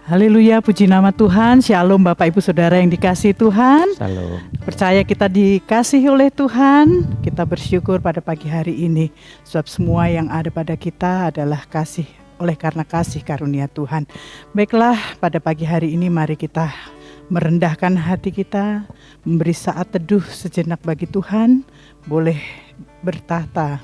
Haleluya, puji nama Tuhan. Shalom Bapak Ibu Saudara yang dikasihi Tuhan. Shalom. Percaya kita dikasihi oleh Tuhan. Kita bersyukur pada pagi hari ini, sebab semua yang ada pada kita adalah kasih, oleh karena kasih karunia Tuhan. Baiklah, pada pagi hari ini mari kita merendahkan hati kita, memberi saat teduh sejenak bagi Tuhan. Boleh bertahta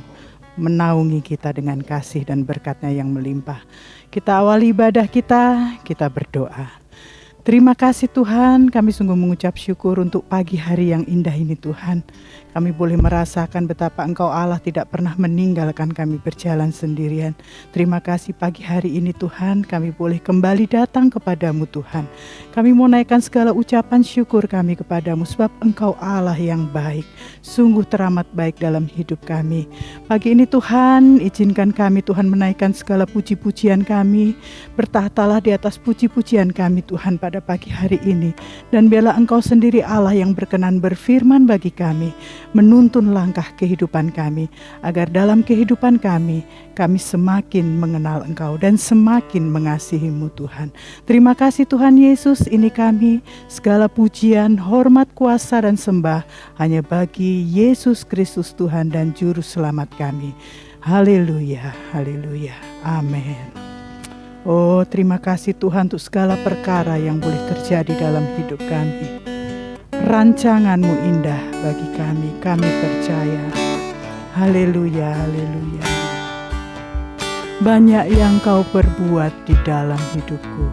menaungi kita dengan kasih dan berkat-Nya yang melimpah. Kita awali ibadah kita berdoa. Terima kasih Tuhan, kami sungguh mengucap syukur untuk pagi hari yang indah ini Tuhan. Kami boleh merasakan betapa Engkau Allah tidak pernah meninggalkan kami berjalan sendirian. Terima kasih pagi hari ini Tuhan, kami boleh kembali datang kepadamu Tuhan. Kami mau naikkan segala ucapan syukur kami kepadamu, sebab Engkau Allah yang baik, sungguh teramat baik dalam hidup kami. Pagi ini Tuhan, izinkan kami Tuhan menaikkan segala puji-pujian kami. Bertahtalah di atas puji-pujian kami Tuhan pada pagi hari ini. Dan biarlah Engkau sendiri Allah yang berkenan berfirman bagi kami, menuntun langkah kehidupan kami, agar dalam kehidupan kami semakin mengenal Engkau dan semakin mengasihi-Mu Tuhan. Terima kasih Tuhan Yesus, ini kami, segala pujian, hormat, kuasa dan sembah hanya bagi Yesus Kristus Tuhan dan Juru Selamat kami. Haleluya, haleluya, amin. Oh, terima kasih Tuhan untuk segala perkara yang boleh terjadi dalam hidup kami. Rancangan-Mu indah bagi kami percaya. Haleluya, haleluya. Banyak yang Kau perbuat di dalam hidupku.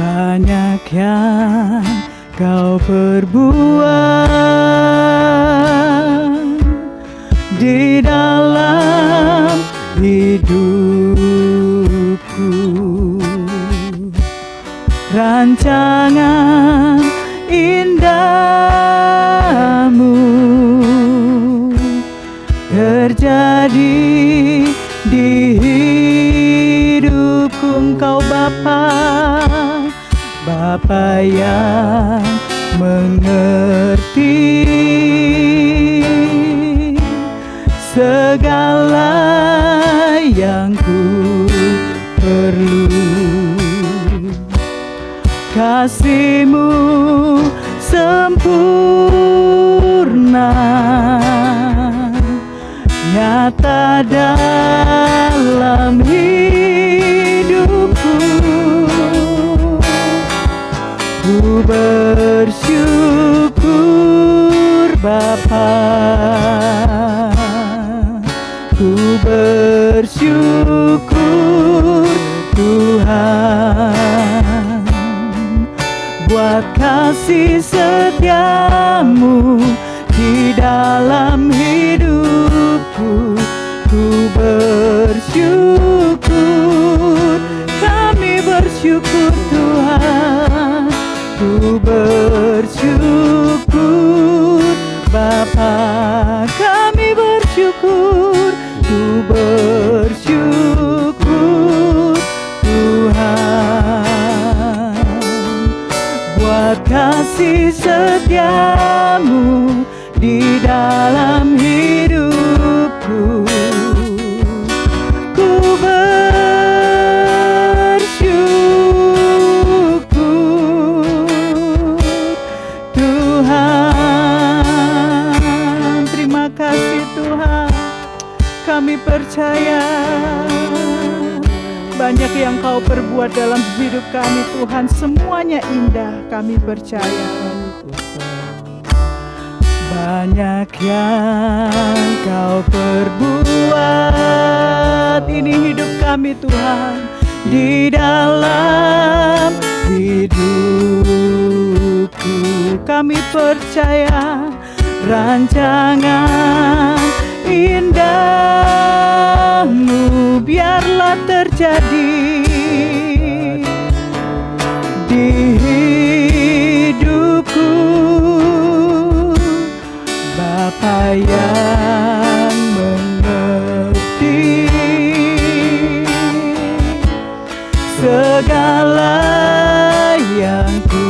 Banyak yang Kau perbuat di dalam hidupku. Rancangan indahmu terjadi di hidupku. Engkau Bapa yang mengerti segala yang ku perlu. Kasih-Mu sempurna, nyata dalam hidupku. Ku bersyukur Bapa, ku bersyukur Tuhan, buat kasih setia-Mu di dalam hidupku. Ku bersyukur, kami bersyukur Tuhan. Ku bersyukur Bapa, kami bersyukur. Ku bersyukur Tuhan, buat kasih setia-Mu di dalam hidupku. Ku bersyukur Tuhan. Terima kasih Tuhan, kami percaya banyak yang Kau perbuat dalam hidup kami Tuhan, semuanya indah, kami percaya. Banyak yang Kau perbuat, ini hidup kami Tuhan, di dalam hidupku. Kami percaya rancangan indahmu biarlah terjadi di hidupku. Bapa yang mengerti segala yang ku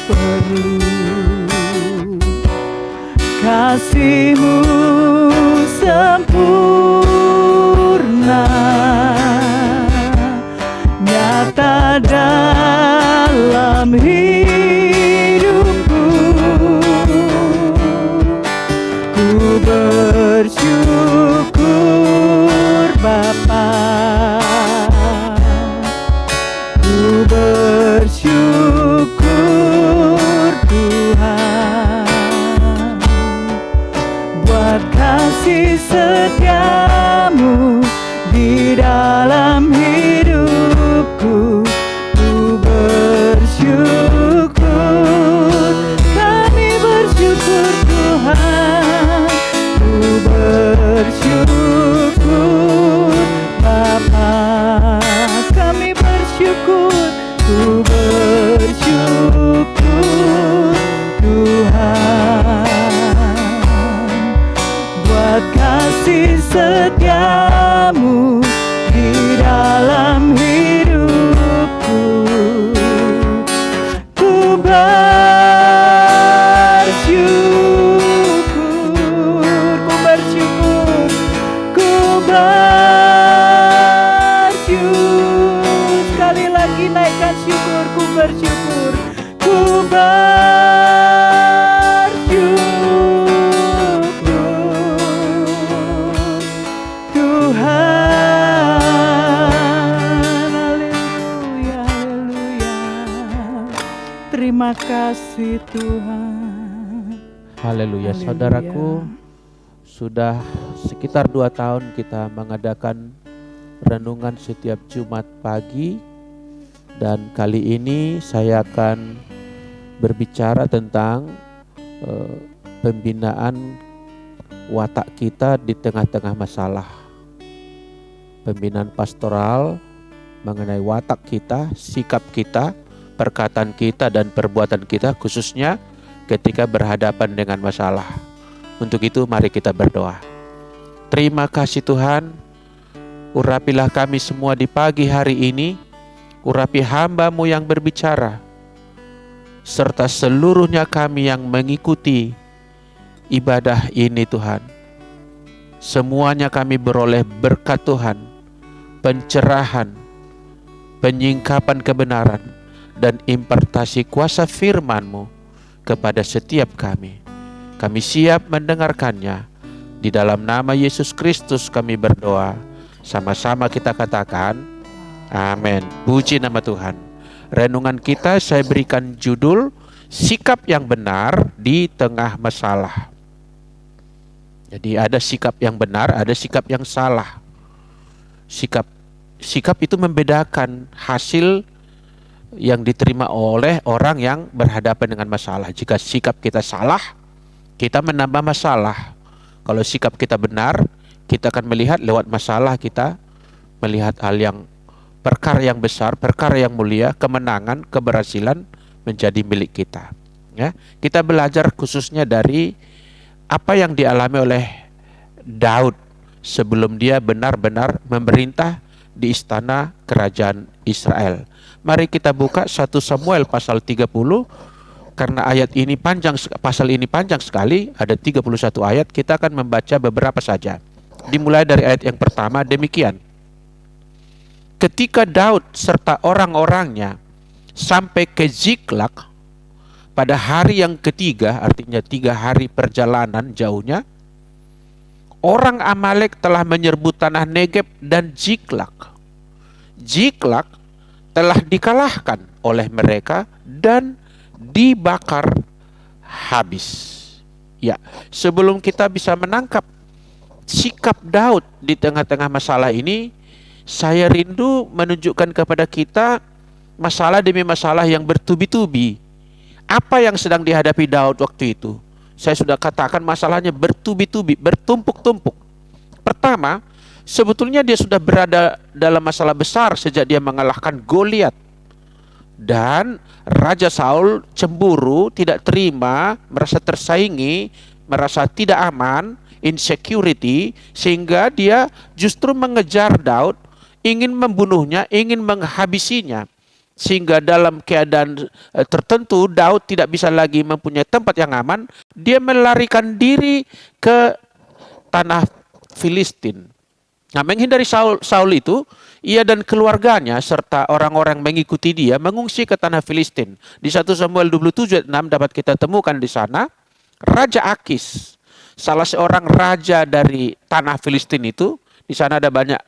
perlu. Kasih-Mu sempurna, bersyukur Bapa, ku bersyukur Tuhan, buat kasih setiamu di dalam hidupku. Ku bersyukur, kami bersyukur Tuhan. Ku bersyukur Bapa, kami bersyukur. Ku bersyukur Tuhan, buat kasih setiamu di dalam hidupku. Ku bersyukur, ku bersyukur, ku bersyukur. Sekali lagi naikkan syukur, ku bersyukur, ku bersyukur Tuhan. Haleluya, haleluya. Terima kasih Tuhan. Haleluya. Haleluya. Saudaraku, sudah sekitar 2 tahun kita mengadakan renungan setiap Jumat pagi, dan kali ini saya akan berbicara tentang pembinaan watak kita di tengah-tengah masalah. Pembinaan pastoral mengenai watak kita, sikap kita, perkataan kita, dan perbuatan kita, khususnya ketika berhadapan dengan masalah. Untuk itu mari kita berdoa. Terima kasih Tuhan, urapilah kami semua di pagi hari ini, urapi hamba-Mu yang berbicara, serta seluruhnya kami yang mengikuti ibadah ini Tuhan. Semuanya kami beroleh berkat Tuhan, pencerahan, penyingkapan kebenaran, dan impartasi kuasa firman-Mu kepada setiap kami. Kami siap mendengarkannya. Di dalam nama Yesus Kristus kami berdoa. Sama-sama kita katakan, amin. Puji nama Tuhan. Renungan kita saya berikan judul, sikap yang benar di tengah masalah. Jadi ada sikap yang benar, ada sikap yang salah. Sikap itu membedakan hasil yang diterima oleh orang yang berhadapan dengan masalah. Jika sikap kita salah, kita menambah masalah. Kalau sikap kita benar, kita akan melihat lewat masalah, kita melihat hal yang perkara yang besar, perkara yang mulia, kemenangan, keberhasilan menjadi milik kita. Ya, kita belajar khususnya dari apa yang dialami oleh Daud sebelum dia benar-benar memerintah di istana kerajaan Israel. Mari kita buka 1 Samuel pasal 30, karena pasal ini panjang sekali, ada 31 ayat, kita akan membaca beberapa saja. Dimulai dari ayat yang pertama, demikian. Ketika Daud serta orang-orangnya sampai ke Ziklag pada hari yang ketiga, artinya 3 hari perjalanan jauhnya, orang Amalek telah menyerbu tanah Negeb dan Ziklag. Ziklag telah dikalahkan oleh mereka dan dibakar habis. Ya, sebelum kita bisa menangkap sikap Daud di tengah-tengah masalah ini, saya rindu menunjukkan kepada kita masalah demi masalah yang bertubi-tubi. Apa yang sedang dihadapi Daud waktu itu? Saya sudah katakan masalahnya bertubi-tubi, bertumpuk-tumpuk. Pertama, sebetulnya dia sudah berada dalam masalah besar sejak dia mengalahkan Goliat. Dan Raja Saul cemburu, tidak terima, merasa tersaingi, merasa tidak aman, insecurity, sehingga dia justru mengejar Daud, ingin membunuhnya, ingin menghabisinya. Sehingga dalam keadaan tertentu Daud tidak bisa lagi mempunyai tempat yang aman, dia melarikan diri ke tanah Filistin. Nah, menghindari Saul itu, ia dan keluarganya serta orang-orang mengikuti dia mengungsi ke tanah Filistin. Di 1 Samuel 27 ayat 6 dapat kita temukan di sana, Raja Akis salah seorang raja dari tanah Filistin itu. Di sana ada banyak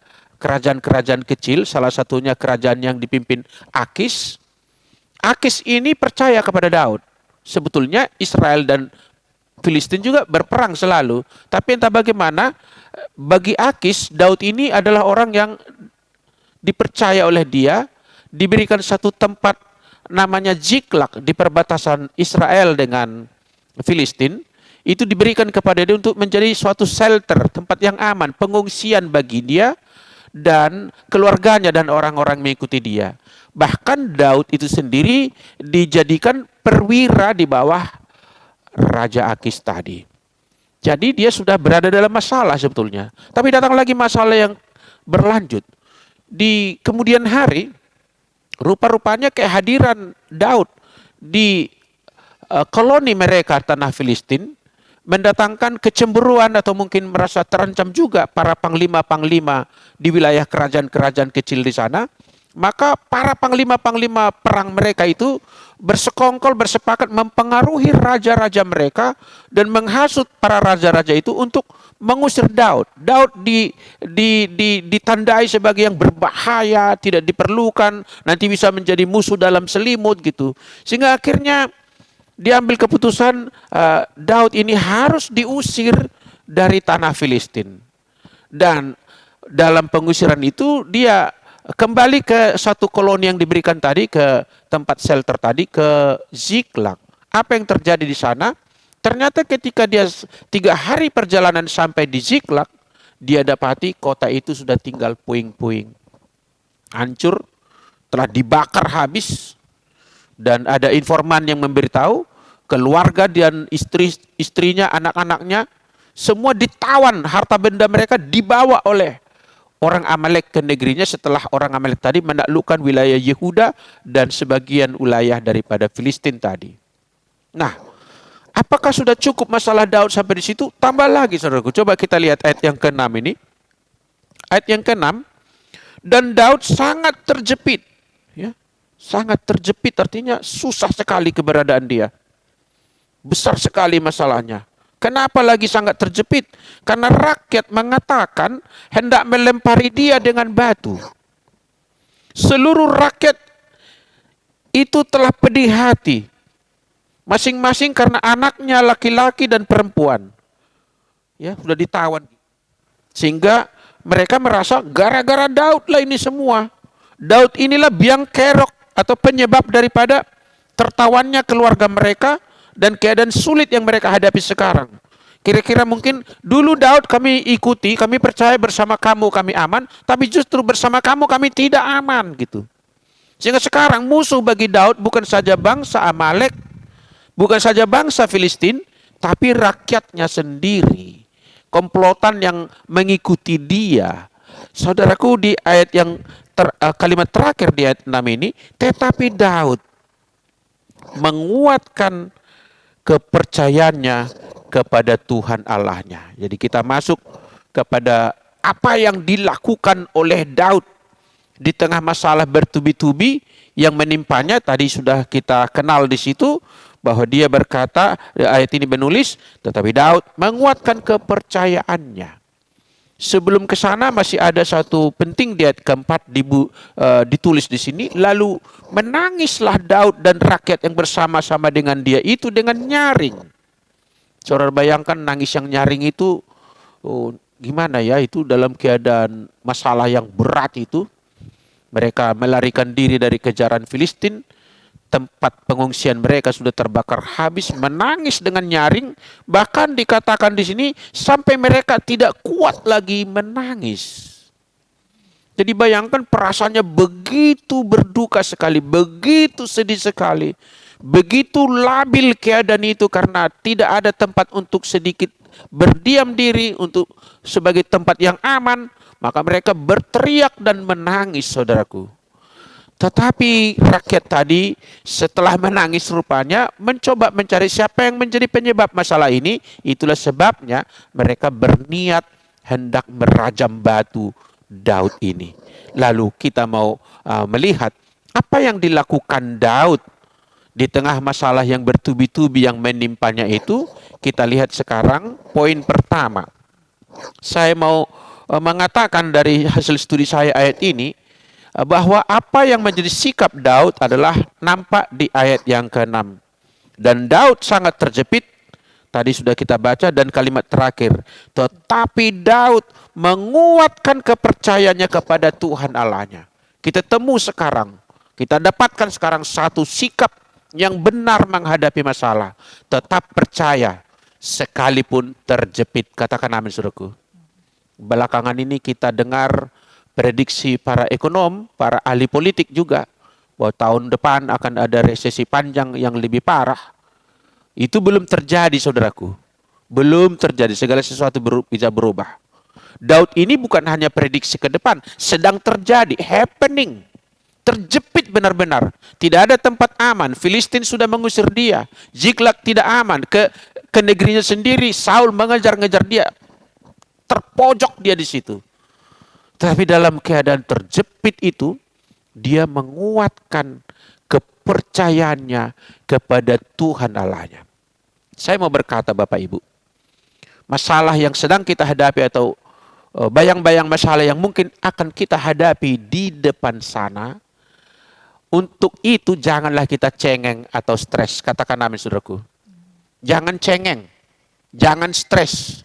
kerajaan-kerajaan kecil, salah satunya kerajaan yang dipimpin Akis. Akis ini percaya kepada Daud. Sebetulnya Israel dan Filistin juga berperang selalu. Tapi entah bagaimana, bagi Akis, Daud ini adalah orang yang dipercaya oleh dia, diberikan satu tempat namanya Ziklag di perbatasan Israel dengan Filistin. Itu diberikan kepada dia untuk menjadi suatu shelter, tempat yang aman, pengungsian bagi dia dan keluarganya dan orang-orang mengikuti dia. Bahkan Daud itu sendiri dijadikan perwira di bawah Raja Akis tadi. Jadi dia sudah berada dalam masalah sebetulnya. Tapi datang lagi masalah yang berlanjut. Di kemudian hari, rupa-rupanya kehadiran Daud di koloni mereka tanah Filistin mendatangkan kecemburuan atau mungkin merasa terancam juga para panglima-panglima di wilayah kerajaan-kerajaan kecil di sana. Maka para panglima-panglima perang mereka itu bersekongkol, bersepakat mempengaruhi raja-raja mereka dan menghasut para raja-raja itu untuk mengusir Daud. Daud ditandai sebagai yang berbahaya, tidak diperlukan, nanti bisa menjadi musuh dalam selimut gitu. Sehingga akhirnya diambil keputusan Daud ini harus diusir dari tanah Filistin. Dan dalam pengusiran itu dia kembali ke satu koloni yang diberikan tadi, ke tempat shelter tadi, ke Ziklag. Apa yang terjadi di sana? Ternyata ketika dia 3 hari perjalanan sampai di Ziklag, dia dapati kota itu sudah tinggal puing-puing. Hancur, telah dibakar habis. Dan ada informan yang memberitahu, keluarga dan istrinya, anak-anaknya, semua ditawan, harta benda mereka dibawa oleh orang Amalek ke negerinya setelah orang Amalek tadi menaklukkan wilayah Yehuda dan sebagian wilayah daripada Filistin tadi. Nah, apakah sudah cukup masalah Daud sampai di situ? Tambah lagi, saudaraku. Coba kita lihat ayat yang ke-6 ini. Ayat yang ke-6. Dan Daud sangat terjepit. Ya, sangat terjepit artinya susah sekali keberadaan dia. Besar sekali masalahnya. Kenapa lagi sangat terjepit? Karena rakyat mengatakan hendak melempari dia dengan batu. Seluruh rakyat itu telah pedih hati. Masing-masing karena anaknya laki-laki dan perempuan. Ya, sudah ditawan. Sehingga mereka merasa gara-gara Daud lah ini semua. Daud inilah biang kerok atau penyebab daripada tertawannya keluarga mereka dan keadaan sulit yang mereka hadapi sekarang. Kira-kira mungkin dulu Daud kami ikuti, kami percaya bersama kamu kami aman, tapi justru bersama kamu kami tidak aman gitu. Sehingga sekarang musuh bagi Daud bukan saja bangsa Amalek, bukan saja bangsa Filistin, tapi rakyatnya sendiri. Komplotan yang mengikuti dia. Saudaraku, di ayat yang kalimat terakhir di ayat 6 ini, tetapi Daud menguatkan kepercayaannya kepada Tuhan Allahnya. Jadi kita masuk kepada apa yang dilakukan oleh Daud di tengah masalah bertubi-tubi yang menimpanya. Tadi sudah kita kenal di situ bahwa dia berkata, ayat ini menulis, tetapi Daud menguatkan kepercayaannya. Sebelum ke sana masih ada satu penting di ayat keempat ditulis di sini. Lalu menangislah Daud dan rakyat yang bersama-sama dengan dia itu dengan nyaring. Saudara bayangkan nangis yang nyaring itu gimana ya? Itu dalam keadaan masalah yang berat itu. Mereka melarikan diri dari kejaran Filistin. Tempat pengungsian mereka sudah terbakar habis, menangis dengan nyaring, bahkan dikatakan di sini sampai mereka tidak kuat lagi menangis. Jadi bayangkan perasaannya begitu berduka sekali, begitu sedih sekali, begitu labil keadaan itu karena tidak ada tempat untuk sedikit berdiam diri untuk sebagai tempat yang aman, maka mereka berteriak dan menangis, saudaraku. Tetapi rakyat tadi setelah menangis rupanya mencoba mencari siapa yang menjadi penyebab masalah ini. Itulah sebabnya mereka berniat hendak merajam batu Daud ini. Lalu kita mau melihat apa yang dilakukan Daud di tengah masalah yang bertubi-tubi yang menimpanya itu. kita lihat sekarang poin pertama. Saya mau mengatakan dari hasil studi saya ayat ini bahwa apa yang menjadi sikap Daud adalah nampak di ayat yang ke-6. Dan Daud sangat terjepit, tadi sudah kita baca, dan kalimat terakhir, tetapi Daud menguatkan kepercayaannya kepada Tuhan Allahnya. Kita temu sekarang, kita dapatkan sekarang satu sikap yang benar menghadapi masalah, tetap percaya sekalipun terjepit. Katakan amin, saudaraku. Belakangan ini kita dengar prediksi para ekonom, para ahli politik juga, bahwa tahun depan akan ada resesi panjang yang lebih parah. Itu belum terjadi, saudaraku. Belum terjadi, segala sesuatu bisa berubah. Daud ini bukan hanya prediksi ke depan, sedang terjadi, happening. Terjepit benar-benar. Tidak ada tempat aman. Filistin sudah mengusir dia. Ziklag tidak aman. Ke negerinya sendiri, Saul mengejar-ngejar dia. Terpojok dia di situ. Tapi dalam keadaan terjepit itu, dia menguatkan kepercayaannya kepada Tuhan Allahnya. Saya mau berkata Bapak Ibu, masalah yang sedang kita hadapi atau bayang-bayang masalah yang mungkin akan kita hadapi di depan sana, untuk itu janganlah kita cengeng atau stres. Katakan amin, saudaraku. Jangan cengeng, jangan stres.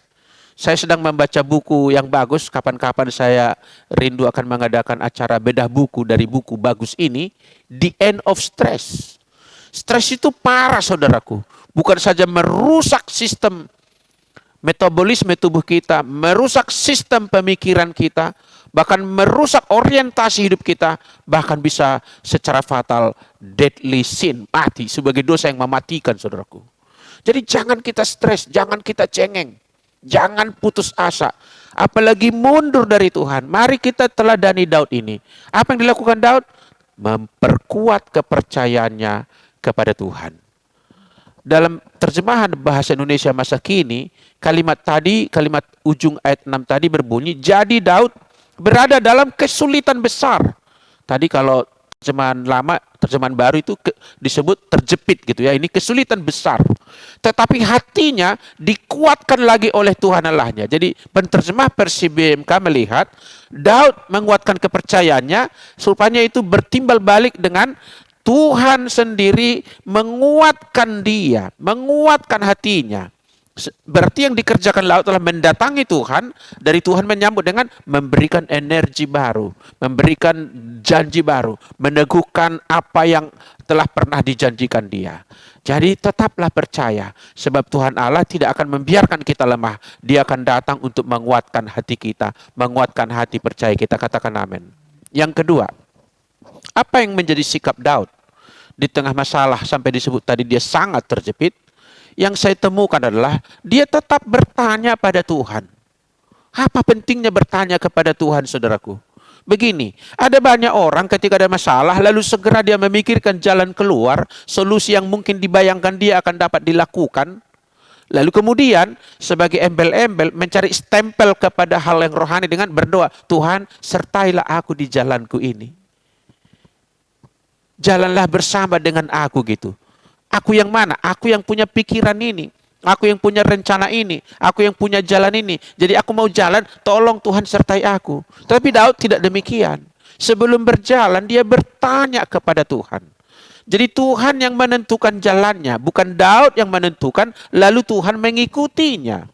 Saya sedang membaca buku yang bagus. Kapan-kapan saya rindu akan mengadakan acara bedah buku dari buku bagus ini. The End of Stress. Stres itu parah, saudaraku. Bukan saja merusak sistem metabolisme tubuh kita, merusak sistem pemikiran kita, bahkan merusak orientasi hidup kita, bahkan bisa secara fatal deadly sin, mati sebagai dosa yang mematikan, saudaraku. Jadi jangan kita stres, jangan kita cengeng, jangan putus asa, apalagi mundur dari Tuhan. Mari kita teladani Daud ini. Apa yang dilakukan Daud? Memperkuat kepercayaannya kepada Tuhan. Dalam terjemahan bahasa Indonesia masa kini, kalimat ujung ayat 6 tadi berbunyi, jadi Daud berada dalam kesulitan besar. Tadi kalau terjemahan lama, terjemahan baru itu disebut terjepit gitu ya. Ini kesulitan besar. Tetapi hatinya dikuatkan lagi oleh Tuhan Allahnya. Jadi penterjemah Versi BMK melihat Daud menguatkan kepercayaannya supaya itu bertimbal balik dengan Tuhan sendiri menguatkan dia, menguatkan hatinya. Berarti yang dikerjakan Daud adalah mendatangi Tuhan, dari Tuhan menyambut dengan memberikan energi baru, memberikan janji baru, meneguhkan apa yang telah pernah dijanjikan dia. Jadi tetaplah percaya, sebab Tuhan Allah tidak akan membiarkan kita lemah. Dia akan datang untuk menguatkan hati kita, menguatkan hati percaya kita. Katakan amin. Yang kedua, apa yang menjadi sikap Daud di tengah masalah sampai disebut tadi dia sangat terjepit? Yang saya temukan adalah dia tetap bertanya pada Tuhan. Apa pentingnya bertanya kepada Tuhan, saudaraku? Begini, ada banyak orang ketika ada masalah lalu segera dia memikirkan jalan keluar, solusi yang mungkin dibayangkan dia akan dapat dilakukan. Lalu kemudian sebagai embel-embel mencari stempel kepada hal yang rohani dengan berdoa, Tuhan sertailah aku di jalanku ini. Jalanlah bersama dengan aku gitu. Aku yang mana? Aku yang punya pikiran ini. Aku yang punya rencana ini. Aku yang punya jalan ini. Jadi aku mau jalan, tolong Tuhan sertai aku. Tapi Daud tidak demikian. Sebelum berjalan, dia bertanya kepada Tuhan. Jadi Tuhan yang menentukan jalannya. Bukan Daud yang menentukan, lalu Tuhan mengikutinya.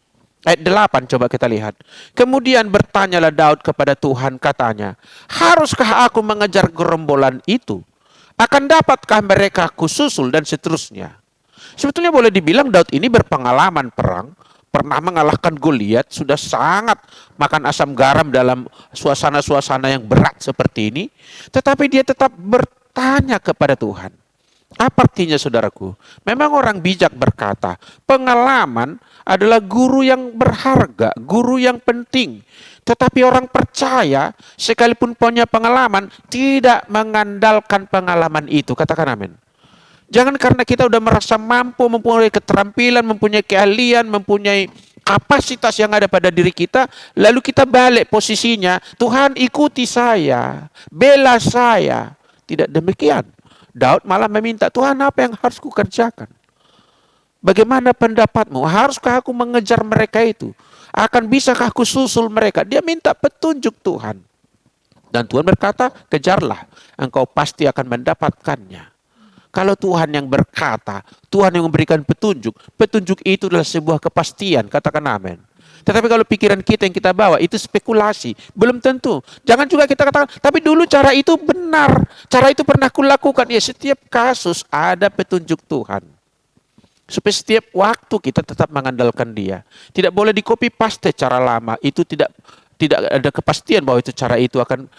Ayat 8 coba kita lihat. Kemudian bertanyalah Daud kepada Tuhan, katanya, haruskah aku mengejar gerombolan itu? Akan dapatkah mereka kususul dan seterusnya? Sebetulnya boleh dibilang Daud ini berpengalaman perang, pernah mengalahkan Goliat, sudah sangat makan asam garam dalam suasana-suasana yang berat seperti ini. Tetapi dia tetap bertanya kepada Tuhan. Apa artinya, saudaraku? Memang orang bijak berkata, pengalaman adalah guru yang berharga, guru yang penting. Tetapi orang percaya, sekalipun punya pengalaman, tidak mengandalkan pengalaman itu. Katakan amin. Jangan karena kita udah merasa mampu, mempunyai keterampilan, mempunyai keahlian, mempunyai kapasitas yang ada pada diri kita, lalu kita balik posisinya, Tuhan ikuti saya, bela saya. Tidak demikian. Daud malah meminta, Tuhan apa yang harus kukerjakan? Bagaimana pendapatmu? Haruskah aku mengejar mereka itu? Akan bisakah aku susul mereka? Dia minta petunjuk Tuhan. Dan Tuhan berkata, kejarlah, engkau pasti akan mendapatkannya. Kalau Tuhan yang berkata, Tuhan yang memberikan petunjuk, petunjuk itu adalah sebuah kepastian, katakan amin. Tetapi kalau pikiran kita yang kita bawa, itu spekulasi, belum tentu. Jangan juga kita katakan, tapi dulu cara itu benar, cara itu pernah kulakukan. Ya, setiap kasus ada petunjuk Tuhan. Supaya setiap waktu kita tetap mengandalkan Dia. Tidak boleh di-copy paste cara lama, itu tidak ada kepastian bahwa itu cara itu akan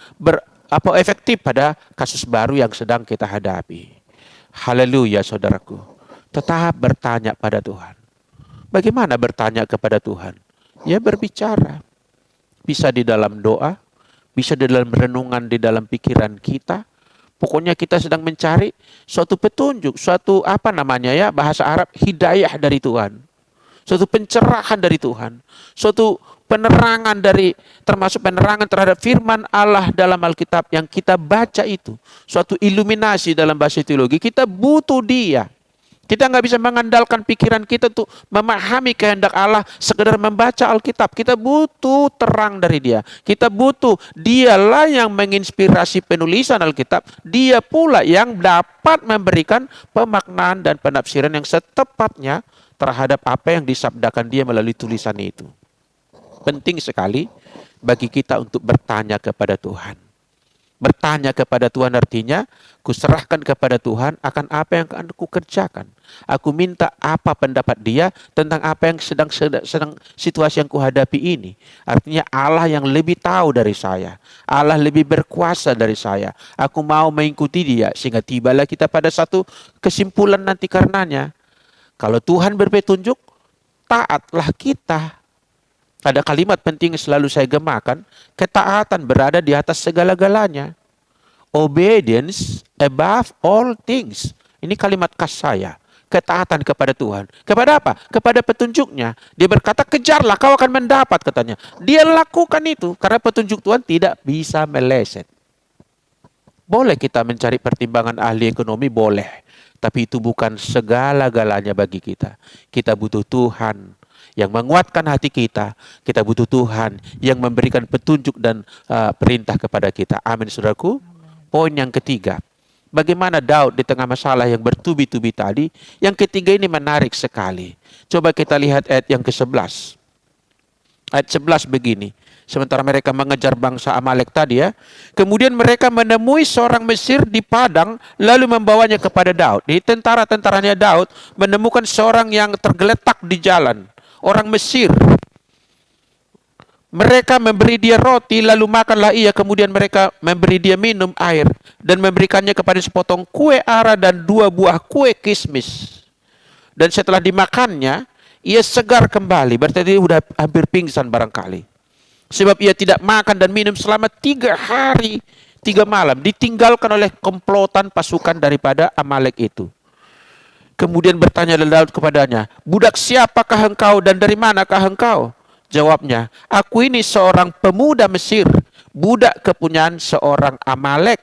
efektif pada kasus baru yang sedang kita hadapi. Haleluya saudaraku. Tetap bertanya pada Tuhan. Bagaimana bertanya kepada Tuhan? Ya berbicara. Bisa di dalam doa, bisa di dalam renungan di dalam pikiran kita. Pokoknya kita sedang mencari suatu petunjuk, suatu bahasa Arab, hidayah dari Tuhan. Suatu pencerahan dari Tuhan, suatu penerangan termasuk penerangan terhadap firman Allah dalam Alkitab yang kita baca itu. Suatu iluminasi dalam bahasa teologi, kita butuh Dia. Kita nggak bisa mengandalkan pikiran kita untuk memahami kehendak Allah sekedar membaca Alkitab. Kita butuh terang dari Dia. Kita butuh Dialah yang menginspirasi penulisan Alkitab. Dia pula yang dapat memberikan pemaknaan dan penafsiran yang setepatnya terhadap apa yang disabdakan Dia melalui tulisan itu. Penting sekali bagi kita untuk bertanya kepada Tuhan. Bertanya kepada Tuhan artinya, kuserahkan kepada Tuhan akan apa yang akan aku kerjakan. Aku minta apa pendapat Dia tentang apa yang sedang situasi yang kuhadapi ini. Artinya Allah yang lebih tahu dari saya. Allah lebih berkuasa dari saya. Aku mau mengikuti Dia sehingga tibalah kita pada satu kesimpulan nanti karenanya. Kalau Tuhan berpetunjuk, taatlah kita. Ada kalimat penting yang selalu saya gemakan, ketaatan berada di atas segala-galanya. Obedience above all things. Ini kalimat khas saya. Ketaatan kepada Tuhan. Kepada apa? Kepada petunjuknya. Dia berkata, kejarlah kau akan mendapat, katanya. Dia lakukan itu karena petunjuk Tuhan tidak bisa meleset. Boleh kita mencari pertimbangan ahli ekonomi, boleh. Tapi itu bukan segala-galanya bagi kita. Kita butuh Tuhan yang menguatkan hati kita. Kita butuh Tuhan yang memberikan petunjuk dan perintah kepada kita. Amin, saudaraku. Poin yang ketiga. Bagaimana Daud di tengah masalah yang bertubi-tubi tadi. Yang ketiga ini menarik sekali. Coba kita lihat ayat yang ke-11. Ayat 11 begini. Sementara mereka mengejar bangsa Amalek tadi ya. Kemudian mereka menemui seorang Mesir di padang lalu membawanya kepada Daud. Jadi tentara-tentaranya Daud menemukan seorang yang tergeletak di jalan. Orang Mesir. Mereka memberi dia roti lalu makanlah ia. Kemudian mereka memberi dia minum air. Dan memberikannya kepada sepotong kue ara dan 2 buah kue kismis. Dan setelah dimakannya, ia segar kembali. Berarti dia sudah hampir pingsan barangkali. Sebab ia tidak makan dan minum selama 3 hari 3 malam. Ditinggalkan oleh komplotan pasukan daripada Amalek itu. Kemudian bertanya Daud kepadanya, budak siapakah engkau dan dari manakah engkau? Jawabnya, aku ini seorang pemuda Mesir, budak kepunyaan seorang Amalek.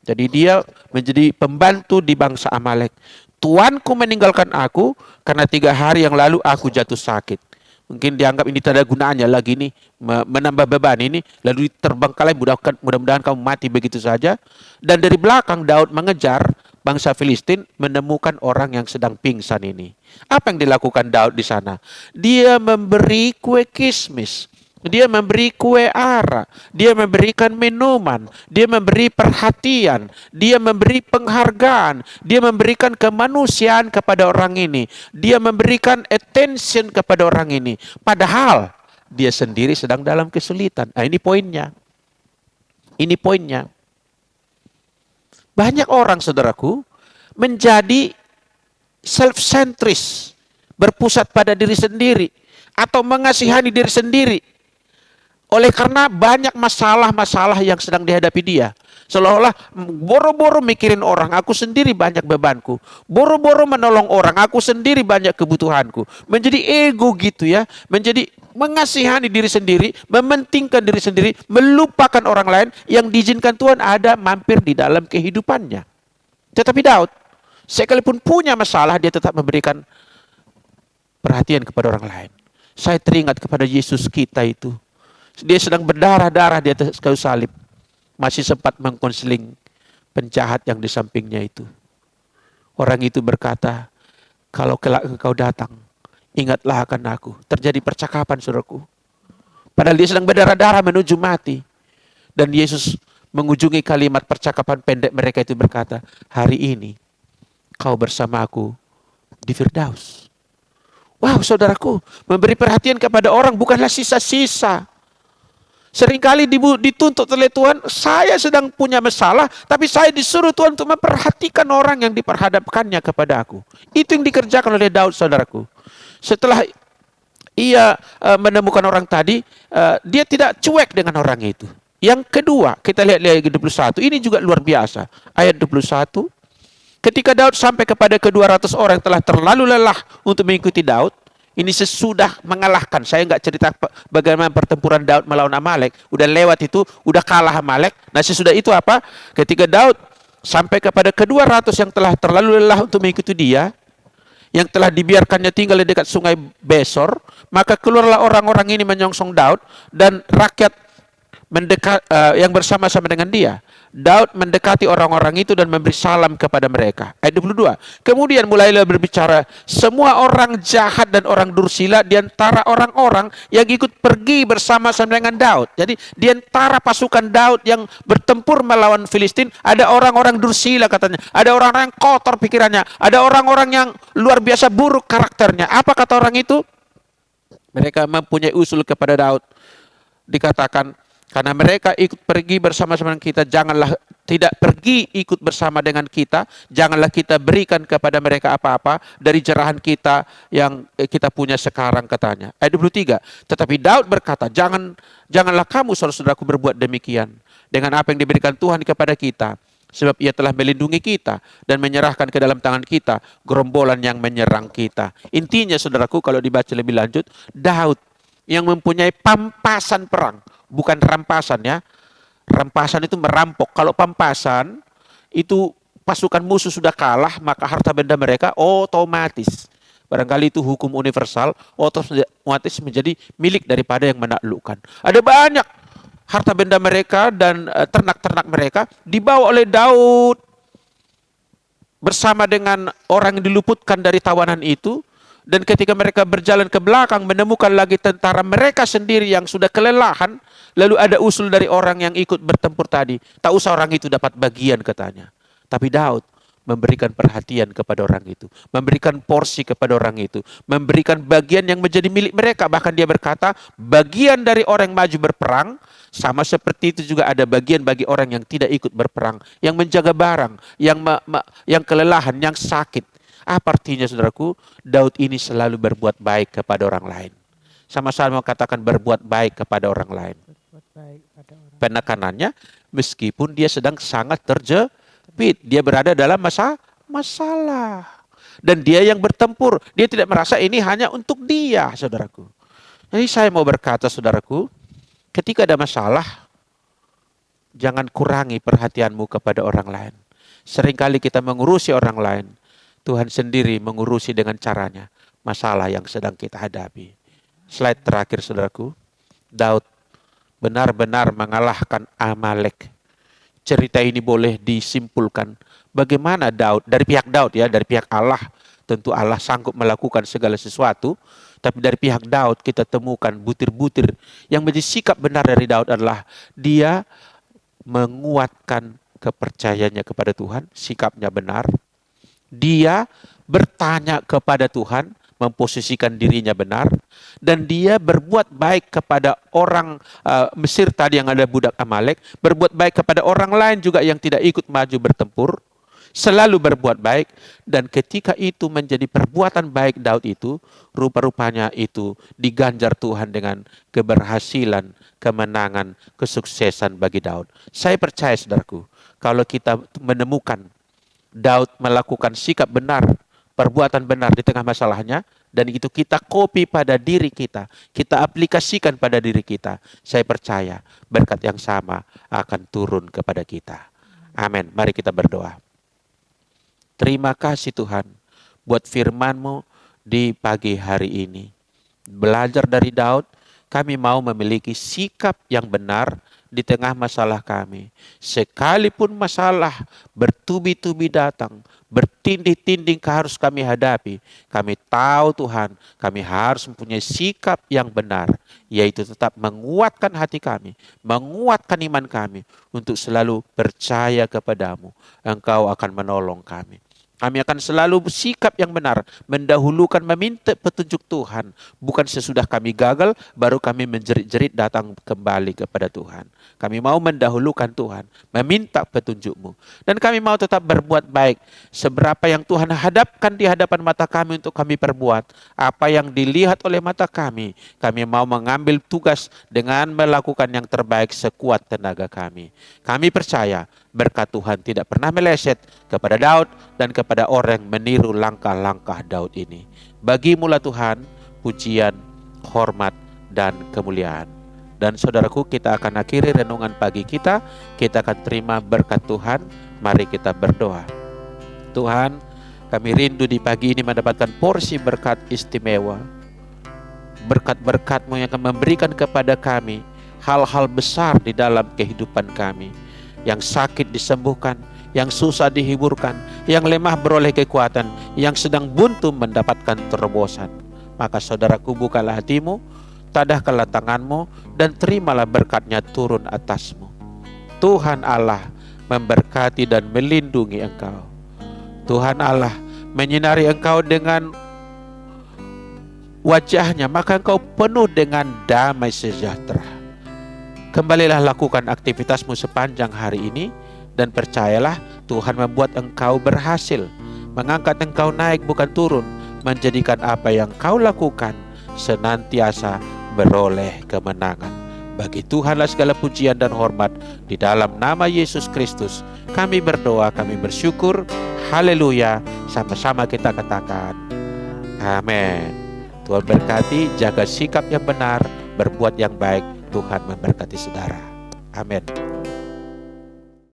Jadi dia menjadi pembantu di bangsa Amalek. Tuanku meninggalkan aku karena 3 hari yang lalu aku jatuh sakit. Mungkin dianggap ini tidak ada gunanya lagi nih menambah beban ini. Lalu terbengkalai, mudah-mudahan kamu mati begitu saja. Dan dari belakang Daud mengejar bangsa Filistin menemukan orang yang sedang pingsan ini. Apa yang dilakukan Daud di sana? Dia memberi kue kismis. Dia memberi kue ara, dia memberikan minuman, dia memberi perhatian, dia memberi penghargaan, dia memberikan kemanusiaan kepada orang ini, dia memberikan attention kepada orang ini. Padahal dia sendiri sedang dalam kesulitan. Nah, ini poinnya. Ini poinnya. Banyak orang, saudaraku, menjadi self-centris, berpusat pada diri sendiri, atau mengasihani diri sendiri. Oleh karena banyak masalah-masalah yang sedang dihadapi dia. Seolah-olah boro-boro mikirin orang, aku sendiri banyak bebanku. Boro-boro menolong orang, aku sendiri banyak kebutuhanku. Menjadi ego gitu ya. Menjadi mengasihani diri sendiri, mementingkan diri sendiri, melupakan orang lain yang diizinkan Tuhan ada mampir di dalam kehidupannya. Tetapi Daud, sekalipun punya masalah, dia tetap memberikan perhatian kepada orang lain. Saya teringat kepada Yesus kita itu. Dia sedang berdarah-darah di atas kayu salib. Masih sempat mengkonseling penjahat yang di sampingnya itu. Orang itu berkata, kalau kelak engkau datang, ingatlah akan aku. Terjadi percakapan, saudaraku. Padahal dia sedang berdarah-darah menuju mati. Dan Yesus mengunjungi kalimat percakapan pendek mereka itu berkata, hari ini kau bersamaku di Firdaus. Wow, saudaraku, memberi perhatian kepada orang bukanlah sisa-sisa. Seringkali dituntut oleh Tuhan, saya sedang punya masalah, tapi saya disuruh Tuhan untuk memperhatikan orang yang diperhadapkannya kepada aku. Itu yang dikerjakan oleh Daud, saudaraku. Setelah ia menemukan orang tadi, dia tidak cuek dengan orang itu. Yang kedua, kita lihat ayat 21, ini juga luar biasa. Ayat 21, ketika Daud sampai kepada ke-200 orang yang telah terlalu lelah untuk mengikuti Daud, ini sesudah mengalahkan. Saya nggak cerita bagaimana pertempuran Daud melawan Amalek. Udah lewat itu, udah kalah Amalek. Nah sesudah itu apa? Ketika Daud sampai kepada ke-200 yang telah terlalu lelah untuk mengikuti dia, yang telah dibiarkannya tinggal di dekat sungai Besor, maka keluarlah orang-orang ini menyongsong Daud dan rakyat mendekat yang bersama-sama dengan dia. Daud mendekati orang-orang itu dan memberi salam kepada mereka. Ayat 22. Kemudian mulailah berbicara semua orang jahat dan orang dursila di antara orang-orang yang ikut pergi bersama-sama dengan Daud. Jadi di antara pasukan Daud yang bertempur melawan Filistin, ada orang-orang dursila katanya. Ada orang-orang yang kotor pikirannya. Ada orang-orang yang luar biasa buruk karakternya. Apa kata orang itu? Mereka mempunyai usul kepada Daud. Dikatakan, karena mereka ikut pergi bersama-sama dengan kita, janganlah tidak pergi ikut bersama dengan kita, janganlah kita berikan kepada mereka apa-apa dari jerahan kita yang kita punya sekarang, katanya. Ayat 23, tetapi Daud berkata, janganlah kamu saudara-saudaraku berbuat demikian dengan apa yang diberikan Tuhan kepada kita, sebab ia telah melindungi kita dan menyerahkan ke dalam tangan kita gerombolan yang menyerang kita. Intinya saudaraku, kalau dibaca lebih lanjut, Daud yang mempunyai pampasan perang, bukan rampasan ya. Rampasan itu merampok. Kalau pampasan itu pasukan musuh sudah kalah, maka harta benda mereka otomatis, barangkali itu hukum universal, otomatis menjadi milik daripada yang menaklukkan. Ada banyak harta benda mereka dan ternak-ternak mereka dibawa oleh Daud bersama dengan orang yang diluputkan dari tawanan itu. Dan ketika mereka berjalan ke belakang menemukan lagi tentara mereka sendiri yang sudah kelelahan, lalu ada usul dari orang yang ikut bertempur tadi, tak usah orang itu dapat bagian, katanya. Tapi Daud memberikan perhatian kepada orang itu, memberikan porsi kepada orang itu, memberikan bagian yang menjadi milik mereka. Bahkan dia berkata, bagian dari orang yang maju berperang, sama seperti itu juga ada bagian bagi orang yang tidak ikut berperang, yang menjaga barang, yang kelelahan, yang sakit. Apa artinya, saudaraku? Daud ini selalu berbuat baik kepada orang lain. Sama-sama katakan berbuat baik kepada orang lain. Penekanannya, meskipun dia sedang sangat terjepit, dia berada dalam masalah. Dan dia yang bertempur, dia tidak merasa ini hanya untuk dia, saudaraku. Jadi saya mau berkata, saudaraku, ketika ada masalah, jangan kurangi perhatianmu kepada orang lain. Seringkali kita mengurusi orang lain, Tuhan sendiri mengurusi dengan caranya masalah yang sedang kita hadapi. Slide terakhir, saudaraku. Daud benar-benar mengalahkan Amalek. Cerita ini boleh disimpulkan bagaimana Daud, dari pihak Daud ya, dari pihak Allah, tentu Allah sanggup melakukan segala sesuatu. Tapi dari pihak Daud kita temukan butir-butir yang menjadi sikap benar dari Daud adalah dia menguatkan kepercayaannya kepada Tuhan, sikapnya benar. Dia bertanya kepada Tuhan, memposisikan dirinya benar, dan dia berbuat baik kepada orang Mesir tadi yang ada budak Amalek, berbuat baik kepada orang lain juga yang tidak ikut maju bertempur, selalu berbuat baik. Dan ketika itu menjadi perbuatan baik Daud itu, rupa-rupanya itu diganjar Tuhan dengan keberhasilan, kemenangan, kesuksesan bagi Daud. Saya percaya, saudaraku, kalau kita menemukan Daud melakukan sikap benar, perbuatan benar di tengah masalahnya, dan itu kita copy pada diri kita, kita aplikasikan pada diri kita, saya percaya berkat yang sama akan turun kepada kita. Amin. Mari kita berdoa. Terima kasih Tuhan buat firman-Mu di pagi hari ini. Belajar dari Daud, kami mau memiliki sikap yang benar di tengah masalah kami. Sekalipun masalah bertubi-tubi datang, bertindih-tindih harus kami hadapi, kami tahu Tuhan, kami harus mempunyai sikap yang benar, yaitu tetap menguatkan hati kami, menguatkan iman kami untuk selalu percaya kepadamu. Engkau akan menolong kami. Kami akan selalu bersikap yang benar, mendahulukan meminta petunjuk Tuhan. Bukan sesudah kami gagal, baru kami menjerit-jerit datang kembali kepada Tuhan. Kami mau mendahulukan Tuhan, meminta petunjuk-Mu. Dan kami mau tetap berbuat baik. Seberapa yang Tuhan hadapkan di hadapan mata kami untuk kami perbuat. Apa yang dilihat oleh mata kami mau mengambil tugas dengan melakukan yang terbaik sekuat tenaga kami. Kami percaya berkat Tuhan tidak pernah meleset kepada Daud dan kepada orang yang meniru langkah-langkah Daud ini. Bagimulah Tuhan pujian, hormat, dan kemuliaan. Dan saudaraku, kita akan akhiri renungan pagi kita. Kita akan terima berkat Tuhan. Mari kita berdoa. Tuhan, kami rindu di pagi ini mendapatkan porsi berkat istimewa. Berkat-berkat-Mu yang akan memberikan kepada kami hal-hal besar di dalam kehidupan kami. Yang sakit disembuhkan, yang susah dihiburkan, yang lemah beroleh kekuatan, yang sedang buntu mendapatkan terobosan. Maka saudaraku, bukalah hatimu, tadahkanlah tanganmu, dan terimalah berkatnya turun atasmu. Tuhan Allah memberkati dan melindungi engkau. Tuhan Allah menyinari engkau dengan wajahnya, maka engkau penuh dengan damai sejahtera. Kembalilah lakukan aktivitasmu sepanjang hari ini, dan percayalah Tuhan membuat engkau berhasil, mengangkat engkau naik bukan turun, menjadikan apa yang kau lakukan senantiasa beroleh kemenangan. Bagi Tuhanlah segala pujian dan hormat, di dalam nama Yesus Kristus kami berdoa, kami bersyukur. Haleluya. Sama-sama kita katakan amin. Tuhan berkati, jaga sikap yang benar, berbuat yang baik. Tuhan memberkati saudara. Amin.